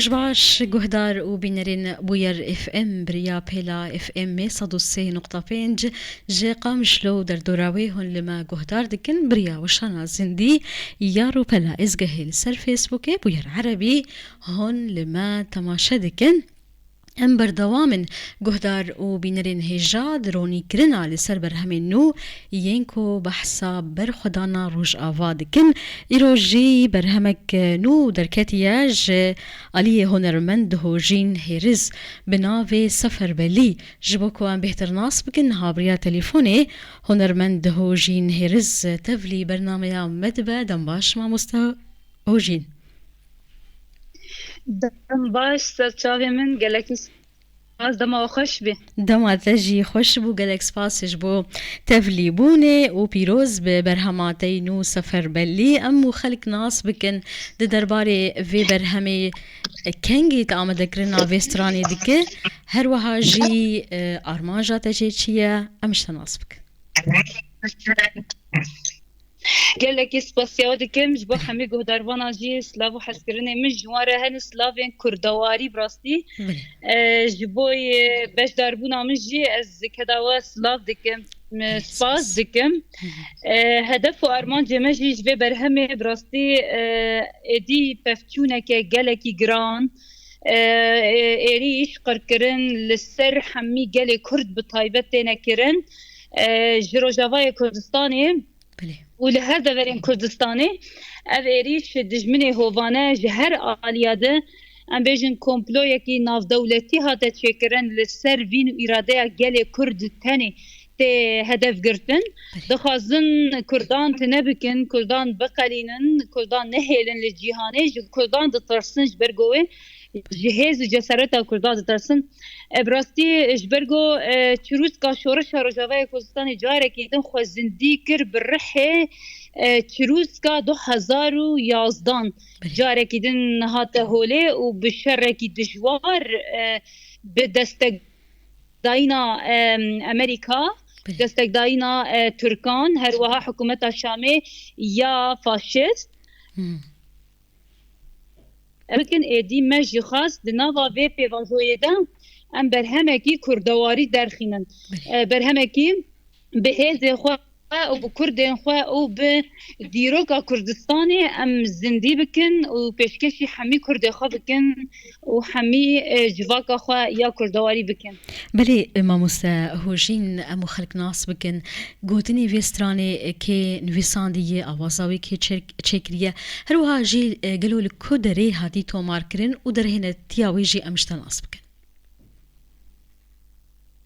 روش باش گهدار و بینرین بویر اف ام بریا پیلا اف ام 103.5 جه قامشلو در دوراوی هن لما گهدار دکن بریا وشانا زندی یارو پلا ازگهل سر فیسبوک بویر عربی هن لما تماشا دکن ام بردوامن گهدار و بینرین هجا درونی کرنا لسر برهمین نو ینکو بحثا بر خدانا روش آواد کن ایروژی برهمک نو در کتیاج علی هنرمند هوجین هیرز بناوی سفر بلی جبوکو ام بهتر ناس بکن هابریا تلیفونه هنرمند هوجین هیرز تفلی برنامه مدبه دنباش ما مستا هوجین دم باش سرچاوی من گلکی سپاس دم خوش بی دم تجی خوش بو گلکس پاسش بو تفلی بونه و پیروز به برهماتی نو سفر بلی امو خلق ناس بکن ده درباره وی برهمه کنگی تا آمده کرنا ویسترانی دیگه هر وها جی آرمانجا تجی چیه امشت ناس بکن گلکی سپاسیاد کم جبو همی گهداروانا جی سلاو حسکرنه من جواره هن سلاوین کردواری براستی جبوی بش داربونا من جی از کداوا سلاو دکم سپاس دکم هدف و ارمان جمع جی جبه برهمه براستی ادی پفتونه که گلکی گران ایریش قرکرن لسر همی گل کرد بطایبت تینه کرن جروجاوای کردستانی ولهذا ورين كردستاني أفيريش دجمني هوفانا جهر آلياده ام بيجن كومبلو يكي ناف دولتي هاتا تشكرن لسر فين إرادة جالي كرد تاني تي هدف گرتن دخازن كردان تنبكن كردان بقلينن كردان نهيلن لجيهاني كردان دترسنج برگوه جهاز و جسارت کردان دترسن براستی جبرگو چروز کا شورش روجاوای کردستان جاره کیدن خو زندی کر برحه چروز کا 2011 جاره کیدن هات هوله و بشرکی دجوار به دستک داینا امریکا دستک داینا ترکان هر وها حکومت شامی یا فاشیست لكن ادي ماجي خاص دنافا في بيفازويدا ام برهمكي كردواري درخينن برهمكي بهذا خو او بكردين خو او بديروكا كردستاني ام زندي بكن وبيشكشي حمي كردي خو بكن وحمي جواكا خو يا كردواري بكن بلي ماموسا هوجين امو خلق ناس بكن گوتني ويستراني كي نويسانديه اوازاوي كي تشكريه هروها جي قالوا لك كودري هادي تومار كرين ودرهنا تياوي جي امشتا ناس بكن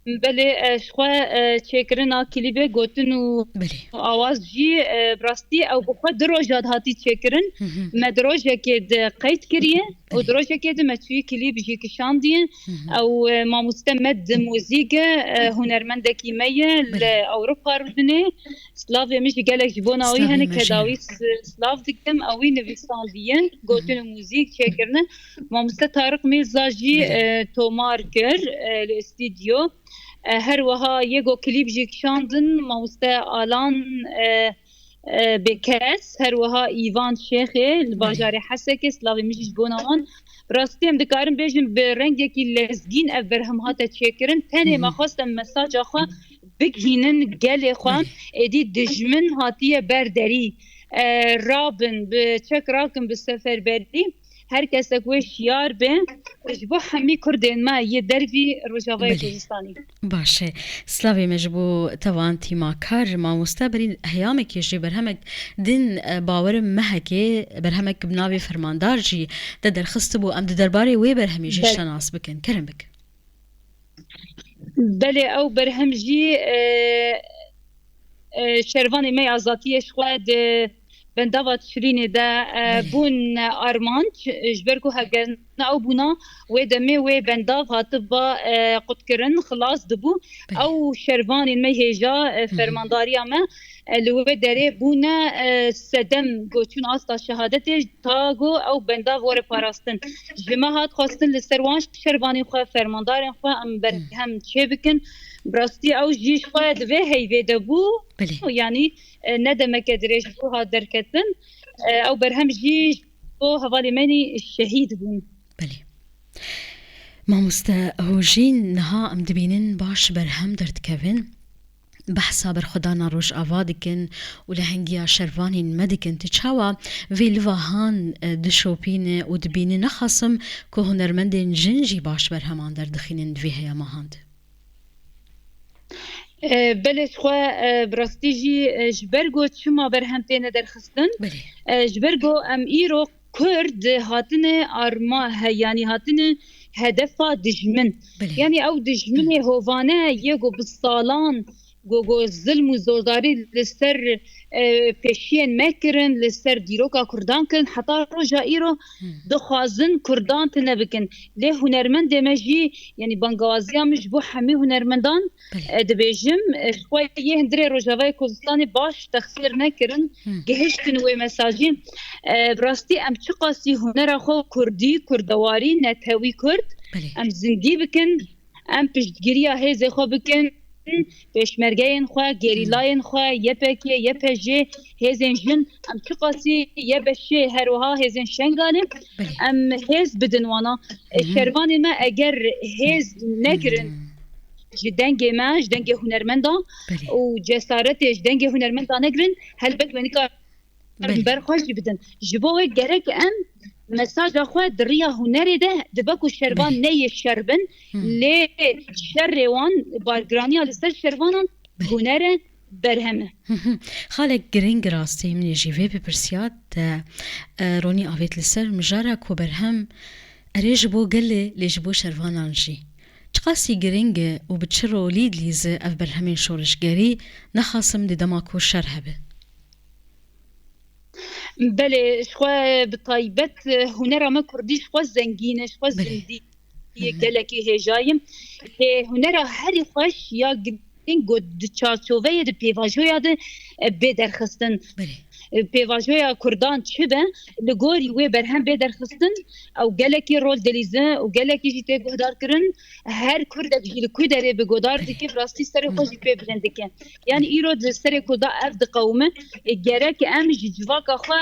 بله شخوا چکرنا کلیبه گوتن و آواز جی براستی او بخوا دروجات هاتی چکرن مدروجه که قید کریه و دروجه که مچوی کلیب جی کشاندین او ماموستمد موزیک هنرمندکی میه لأوروپا رودنه سلاف میشه گلک جبوناوی هنه کداوی سلاف دکتم اوی نویسان دیین گوتن موزیک چکرنه ماموسته طارق میرزا جی تومار کر الاستیدیو هر وها یگو کلیپ جیک شاندن موسته آلان بکس هر وها ایوان شیخه الباجار حسکه سلاوی میشش بوناوان براستی هم دکارم بیشم به رنگ یکی لزگین افر هم هاتا چکرن تنه ما خواستم مساج آخوا بگهینن گل خواه ایدی دجمن هاتیه بردری رابن به چک راکن به سفر بردی هر کس کوی شیار به جبو همی کردن ما یه دروی روجاوای کردستانی باشه سلاوی مجبو توان تیما کار ما مستبرین هیامه که جی برهمک دین باور مهکه برهمک بناوی فرماندار جی ده درخست بو ام ده درباره وی برهمی جی شناس بکن کرم بک بله او برهم جی شروانی می آزادی شخواد بندوات شرینه ده بون آرمانج جبرگو هگن او بونا و دمه و بنداف هاتبا قد کرن خلاص دبو او شروانی می هجا فرمانداری اما لو داره بونا سدم گوچون آستا شهادت تاگو او بنداف وره پاراستن جمع هات خواستن لسروان شروانی خواه فرماندارین خواه ام برهم چه بکن براستی او جیش خواه دوه هیوه دبو یعنی ندمك دريج بوها دركتن او برهم جيج بو هوالي مني الشهيد بون بله ما مستهوجين نها ام دبینن باش برهم درد کبن بحثا بر خدانا روش آوادکن و لهنگیا شروانین مدکن تچاوا ویلواهان دشوپین و دبین نخصم که هنرمندین جنجی باش بر همان در دخینن دویه ماهاند. بله خوا براستیجی جبرگو چما بر هم تینه در خستن جبرگو ام ایرو کرد هاتن آرما یعنی هاتن هدفا دجمن يعني او دجمن هوفانه يگو بالصالان گو ظلم و زورداری لسر پیشین مکرن لسر دیروکا کردان کن حتی روژا ایرو دخوازن کردان تنبکن لی هنرمند مجی یعنی بانگوازی همش بو همه هنرمندان دبیجم خواه یه هندره روژاوای کردستانی باش تخسیر نکرن گهشتن و مساجین براستی ام چه قاسی هنر خو کردی کردواری نتوی کرد ام زندگی بکن ام پشتگیری هیزه خو بکن پیشمرگین خواه گریلاین خواه یه پجه هزین جن ام چه قاسی یه بشه هروها هزین شنگانه ام هز بدنوانا شروان ما اگر هز نگرن جدنگ ما جدنگ هنرمندان و جسارتش دنگ هنرمندان نگرن هل بک منی کار برخوش بدن جبوه گرک ام مساج اخوه دریا هنری ده دبکو شروان نی شربن لی شروان بارگرانی لسر شروانان هنر برهمه خالق گرینگ راستی من جیوه بپرسیاد رونی آویت لسر مجارا کو برهم اریج بو گله لیج بو شروانان جی چقاسی گرینگ و بچرو لید لیز اف برهمین شورشگری نخاسم دی دماکو شرهبه بله شخوا بطایبت هنر ما کردی شخوا زنگینه شخوا زندی گلکی هجایم هنر هری خوش یا گدین گود چارچوبه ده پیواجویا ده بدرخستن پیواجویا کردان چه به لگوری و برهم بدرخستن او گلکی رول دلیزه او گلکی جیته گهدار کرن هر کردک جیل کوی داره بگودار دیگه راستی سر خوشی پی بلنده که یعنی ایرو سر کدا افد قومه گرک ام جواک خو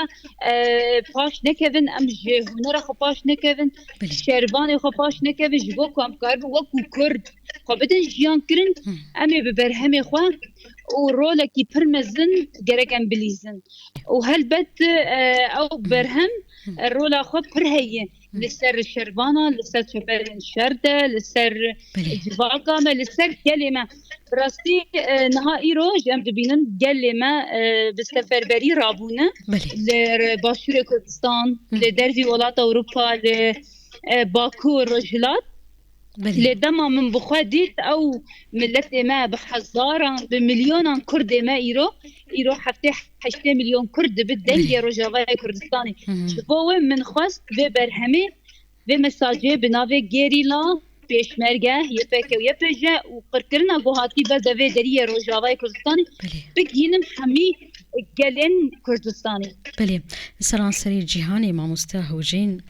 پاش نکوین ام هنر خو پاش نکوین شربان خو پاش نکوین جبو کام کار وکو کرد خو بدن جیان کرن امی ببرهم خو و رولکی پرمزن گرک ام بلیزن و هلبت او برهم رولا خو پرهیه لسر شربانا لسر شبرين شرده لسر جواقا ما لسر كلمة راسي نهائي روج ام دبينن كلمة بسفربري رابونه لباشور كردستان لدربي ولات اوروبا لباكو رجلات لدما من بخاديت او ملت ما بحزارا بمليون كرد ما ايرو حتى 8 مليون كرد بالدنيا رجاوي كردستاني شبوه من خواست ببرهمه بمساجه بناوه گریلا پیشمرگه یپکه و یپجه و قرکرنا گوهاتی بزوه دریه رجاوی کردستانی بگینم همی گلن کردستانی بله سلام سری جیهانی ما مستهوجین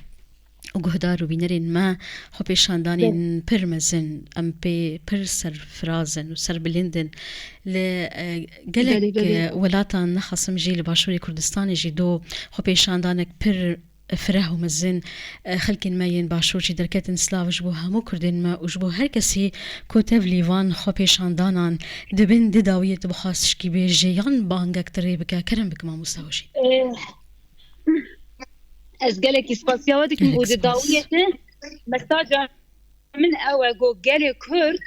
و گهدار و بینرین ما خب شاندانین پرمزن ام پی پر سر فرازن و سر بلندن لگلک ولاتان نخصم جی لباشوری کردستانی جی دو خب شاندانک پر فره و مزن خلکن ماین باشور جی درکتن سلاو جبو همو کردن ما و جبو هر کسی کتف لیوان خب شاندانان دبن دداویت بخواستش کی به جیان بانگک تری بکا کرم بک ما مستوشی از گلک اسپاسیاوات که مود داویته مساجا من اوه گو گل کرد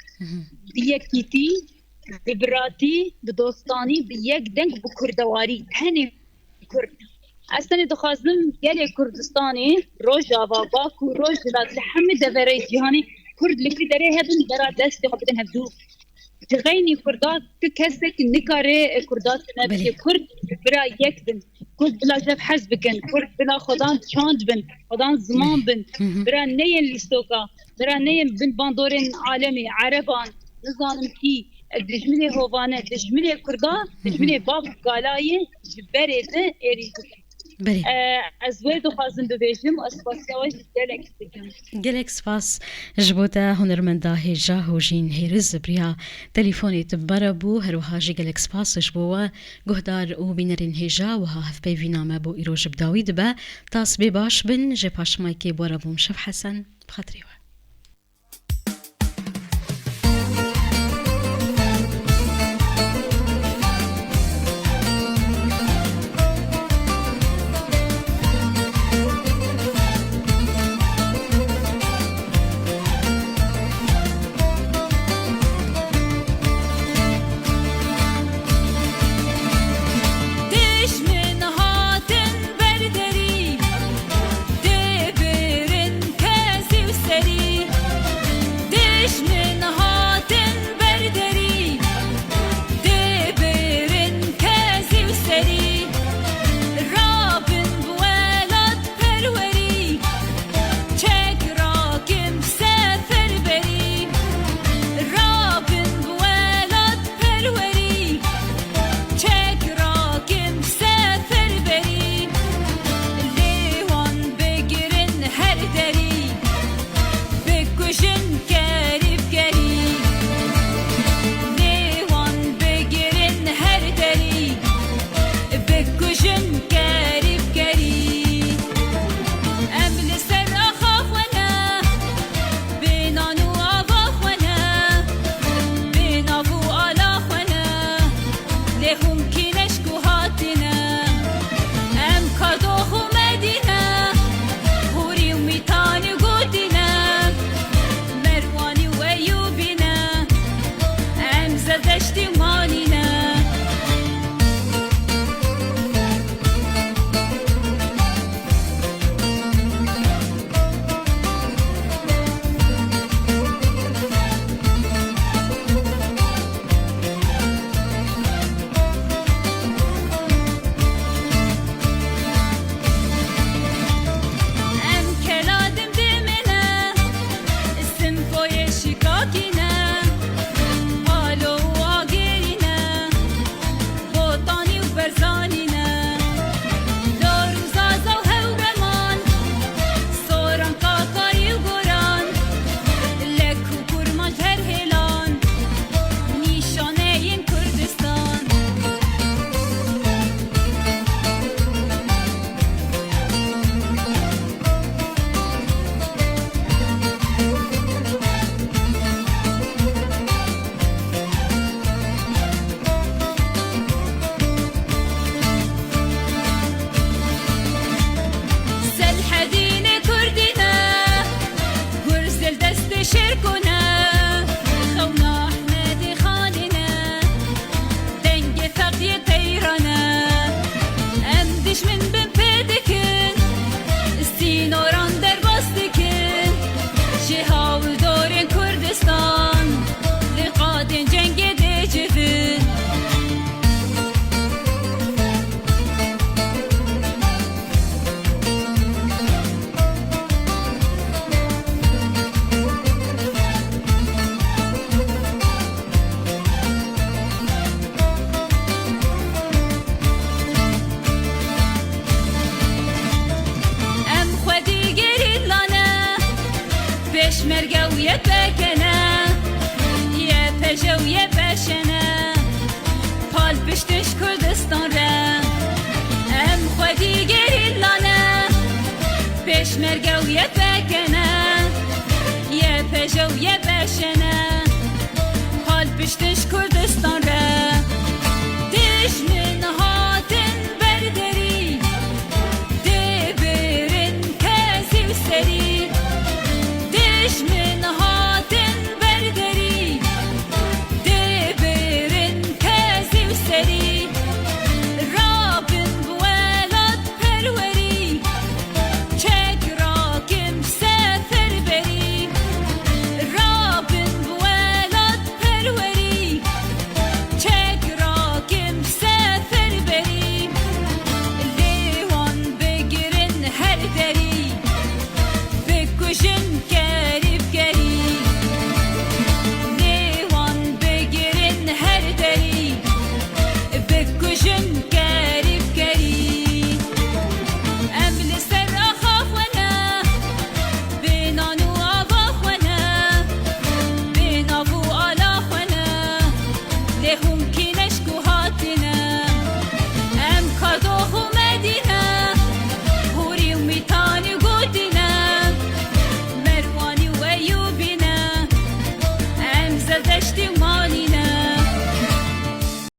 بیکیتی ببراتی بدوستانی بیک دنگ بکردواری هنی کرد اصلا دخوازم گل کردستانی روجاوا باکو روجلات لحمد دوري جهاني كرد لكي داره هبن برا دست خبتن هبدو تغيني كردات كسك نكاري كردات نبي كرد برا يكدن كرد بلا جف حزبكن كرد بلا خدان چاند بن خدان زمان بن برا نين لستوكا برا نين بن باندورين عالمي عربان نظام كي دجمني هوفانه دجمني كردا دجمني باب قالاي جبريده اريد از وی دخوازم ببیجم و اسپاسیاوش گلک سپاس جبوتا هنرمندا هیجا هوجین هیرز بریا تليفوني تبرا بو هروها جي گلک سپاس جبوا گهدار او بینرین هیجا و ها هف بیوینا ما بو ایرو جبداوی دبا تاس بی باش بن جی پاش مایکی بورا بوم شف حسن بخاطری يا بكنا يا بجو يا بشنا پال بشتش کردستان را ام خودی گری لانا پشمرگو یه بکنا یه پژو یه بشنا پال بشتش کردستان را دشمن هاتن بردری دبرن کسی و سری دشمن هاتن بردری دبرن کسی و سری رابن بولاد پروری چک راکم سفر بری رابن بولاد پروری چک راکم سفر بری لیوان بگیرن هر دری بکشن گریب گری لیوان بگیرن هر دری بکشن گریب گری امل سر آخافنا بینانو آواخنا بینابو آلاخنا لهم کینش کوهاتنا ام کادوخ و مدینه هوری و میتانی گودینا مروانی و ایوبینا ام زدشتی